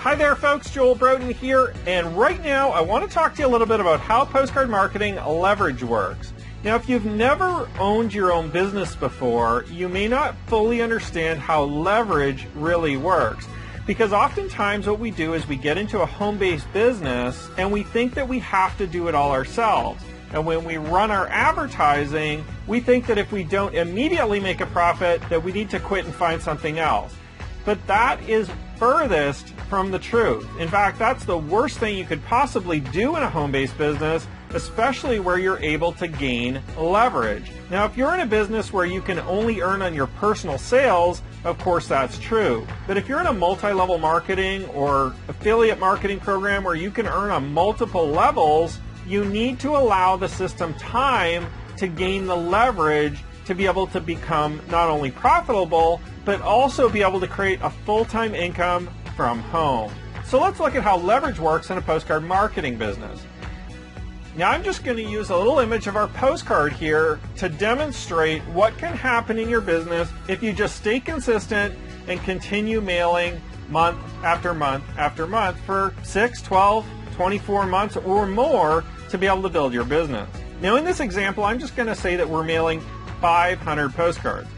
Hi there folks, Joel Broden here, and right now I want to talk to you a little bit about how postcard marketing leverage works. Now, if you've never owned your own business before, you may not fully understand how leverage really works. Because oftentimes what we do is we get into a home-based business and we think that we have to do it all ourselves. And when we run our advertising, we think that if we don't immediately make a profit, that we need to quit and find something else. But that is furthest from the truth. In fact, that's the worst thing you could possibly do in a home-based business, especially where you're able to gain leverage. Now, if you're in a business where you can only earn on your personal sales, of course that's true. But if you're in a multi-level marketing or affiliate marketing program where you can earn on multiple levels, you need to allow the system time to gain the leverage to be able to become not only profitable, but also be able to create a full-time income from home. So let's look at how leverage works in a postcard marketing business. Now I'm just going to use a little image of our postcard here to demonstrate what can happen in your business if you just stay consistent and continue mailing month after month after month for 6, 12, 24 months or more to be able to build your business. Now in this example, I'm just going to say that we're mailing 500 postcards.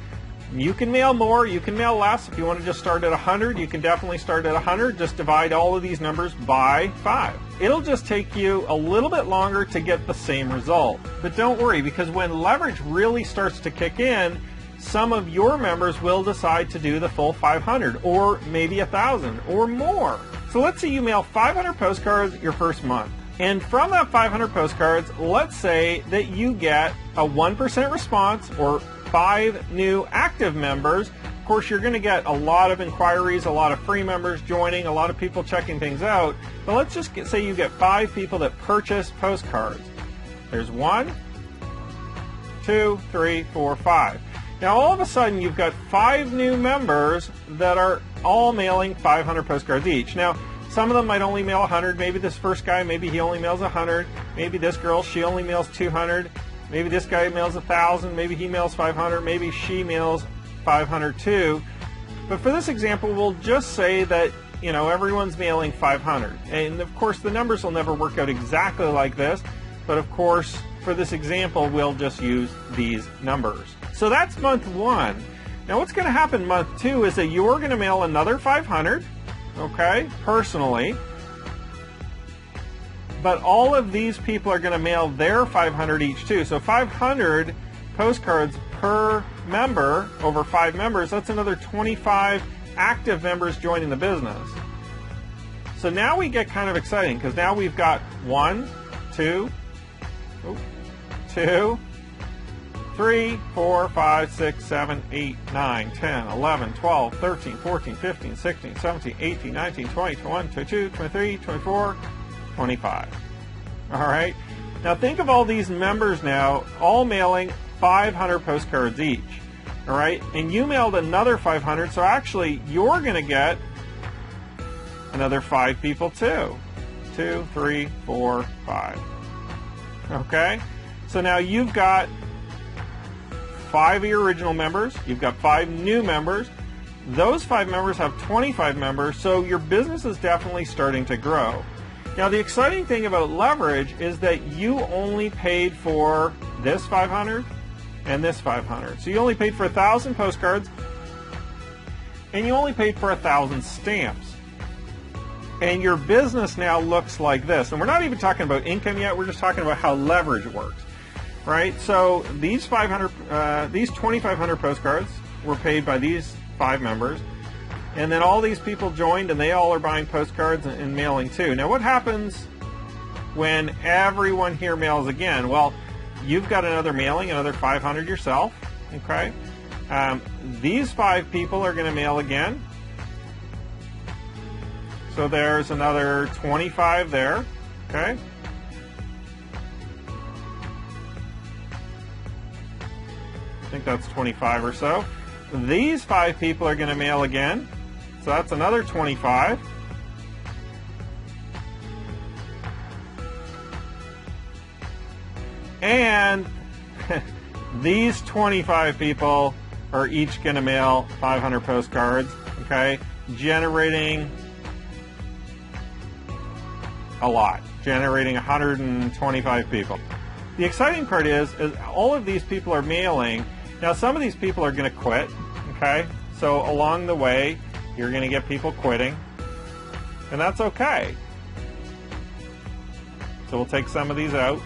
You can mail more, you can mail less. If you want to just start at 100, you can definitely start at 100. Just divide all of these numbers by 5. It'll just take you a little bit longer to get the same result. But don't worry, because when leverage really starts to kick in, some of your members will decide to do the full 500 or maybe 1,000 or more. So let's say you mail 500 postcards your first month. And from that 500 postcards, let's say that you get a 1% response or 5 new active members. Of course, you're going to get a lot of inquiries, a lot of free members joining, a lot of people checking things out. But let's just say you get 5 people that purchase postcards. There's 1, 2, 3, 4, 5. Now all of a sudden you've got 5 new members that are all mailing 500 postcards each. Now, some of them might only mail 100. Maybe this first guy, maybe he only mails 100. Maybe this girl, she only mails 200. Maybe this guy mails 1,000. Maybe he mails 500. Maybe she mails 500 too. But for this example, we'll just say that, everyone's mailing 500. And of course, the numbers will never work out exactly like this. But of course, for this example, we'll just use these numbers. So that's month 1. Now what's going to happen month 2 is that you're going to mail another 500. Okay, personally, but all of these people are going to mail their 500 each too. So 500 postcards per member over 5 members, that's another 25 active members joining the business. So now we get kind of exciting because now we've got 1, 2, 3, 4, 5, 6, 7, 8, 9, 10, 11, 12, 13, 14, 15, 16, 17, 18, 19, 20, 21, 22, 23, 24, 25. All right. Now think of all these members now all mailing 500 postcards each. All right. And you mailed another 500, so actually you're going to get another 5 people too. 2, 3, 4, 5. Okay. So now you've got 5 of your original members, you've got 5 new members, those 5 members have 25 members, so your business is definitely starting to grow. Now the exciting thing about leverage is that you only paid for this 500 and this 500. So you only paid for 1,000 postcards and you only paid for 1,000 stamps. And your business now looks like this. And we're not even talking about income yet, we're just talking about how leverage works. Right, so these 2,500 postcards were paid by these 5 members, and then all these people joined, and they all are buying postcards and mailing too. Now, what happens when everyone here mails again? Well, you've got another mailing, another 500 yourself. Okay, these 5 people are going to mail again, so there's another 25 there. Okay. I think that's 25 or so. These 5 people are going to mail again, so that's another 25. And these 25 people are each going to mail 500 postcards, okay, generating a lot, generating 125 people. The exciting part is all of these people are mailing. Now, some of these people are going to quit, okay? So along the way, you're going to get people quitting, and that's okay. So we'll take some of these out.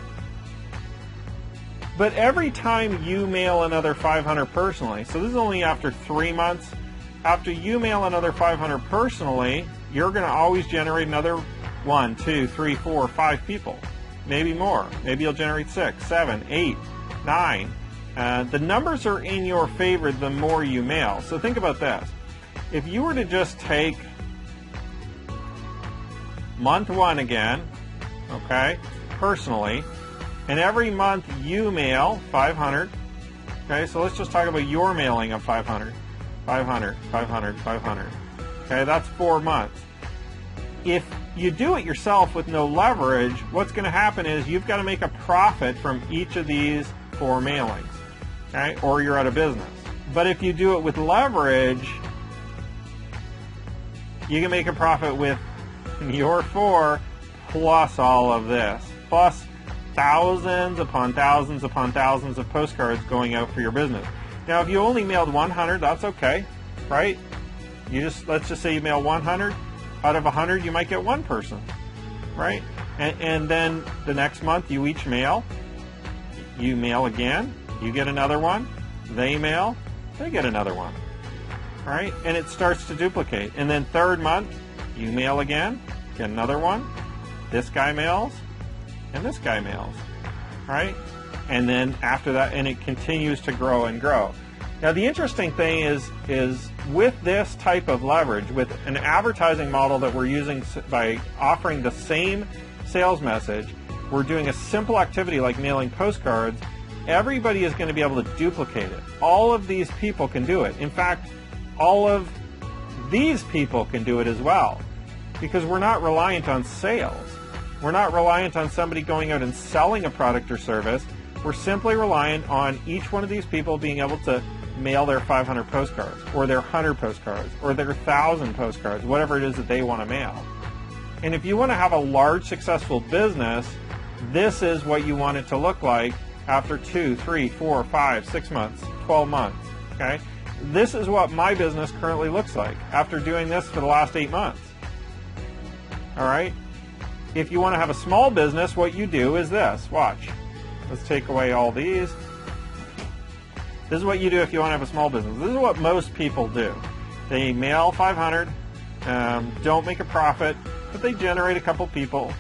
But every time you mail another 500 personally, so this is only after 3 months, after you mail another 500 personally, you're going to always generate another 1, 2, 3, 4, 5 people. Maybe more. Maybe you'll generate 6, 7, 8, 9. The numbers are in your favor the more you mail. So think about this. If you were to just take month 1 again, okay, personally, and every month you mail 500, okay, so let's just talk about your mailing of 500, 500, 500, 500. Okay, that's 4 months. If you do it yourself with no leverage, what's going to happen is you've got to make a profit from each of these 4 mailings, okay, or you're out of business. But if you do it with leverage, you can make a profit with your 4 plus all of this, plus thousands upon thousands upon thousands of postcards going out for your business. Now, if you only mailed 100, that's okay, right? Let's just say you mail 100. Out of 100, you might get 1 person, right? And then the next month, you each mail. You mail again, you get another one. They mail, they get another one, right? And it starts to duplicate. And then 3rd month, you mail again, get another one. This guy mails, and this guy mails, right? And then after that, and it continues to grow and grow. Now, the interesting thing is with this type of leverage, with an advertising model that we're using by offering the same sales message, we're doing a simple activity like mailing postcards. Everybody is going to be able to duplicate it. All of these people can do it. In fact, all of these people can do it as well, because we're not reliant on sales. We're not reliant on somebody going out and selling a product or service. We're simply reliant on each one of these people being able to mail their 500 postcards, or their 100 postcards, or their 1,000 postcards, whatever it is that they want to mail. And if you want to have a large, successful business, this is what you want it to look like after 2, 3, 4, 5, 6 months, 12 months, okay? This is what my business currently looks like after doing this for the last 8 months, all right? If you want to have a small business, what you do is this. Watch. Let's take away all these. This is what you do if you want to have a small business. This is what most people do. They mail 500, don't make a profit, but they generate a couple people,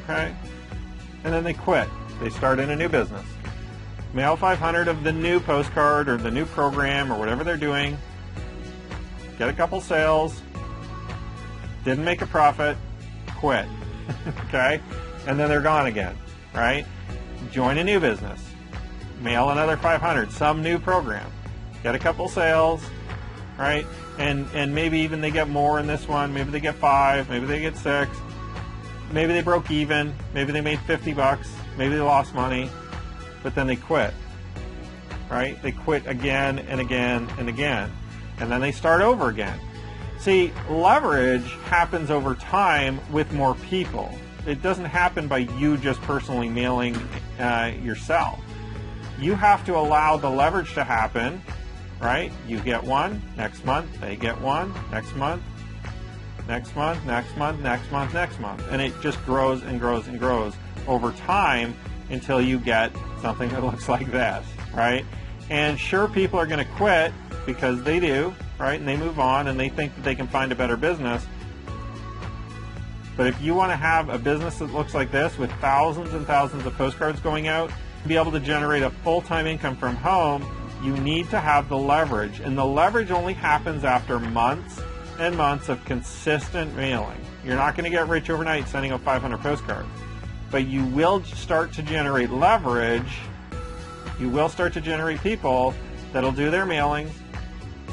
okay? And then they quit. They start in a new business. Mail 500 of the new postcard or the new program or whatever they're doing. Get a couple sales. Didn't make a profit. Quit. Okay? And then they're gone again, right? Join a new business. Mail another 500, some new program. Get a couple sales, right? And maybe even they get more in this one. Maybe they get 5, maybe they get 6. Maybe they broke even. Maybe they made $50. Maybe they lost money. But then they quit, right? They quit again and again and again. And then they start over again. See, leverage happens over time with more people. It doesn't happen by you just personally mailing yourself. You have to allow the leverage to happen, right? You get one, next month, they get one, next month, next month, next month, next month, next month. And it just grows and grows and grows over time until you get something that looks like this, right? And sure, people are going to quit because they do, right? And they move on and they think that they can find a better business. But if you want to have a business that looks like this with thousands and thousands of postcards going out, be able to generate a full-time income from home, you need to have the leverage. And the leverage only happens after months and months of consistent mailing. You're not going to get rich overnight sending out 500 postcards. But you will start to generate leverage. You will start to generate people that'll do their mailings.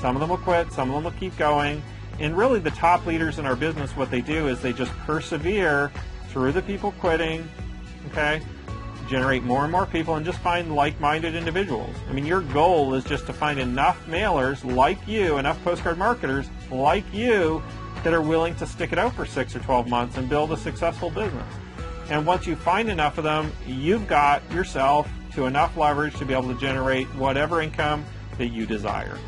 Some of them will quit, some of them will keep going. And really the top leaders in our business, what they do is they just persevere through the people quitting, okay? Generate more and more people and just find like-minded individuals. I mean, your goal is just to find enough mailers like you, enough postcard marketers like you, that are willing to stick it out for 6 or 12 months and build a successful business. And once you find enough of them, you've got yourself to enough leverage to be able to generate whatever income that you desire.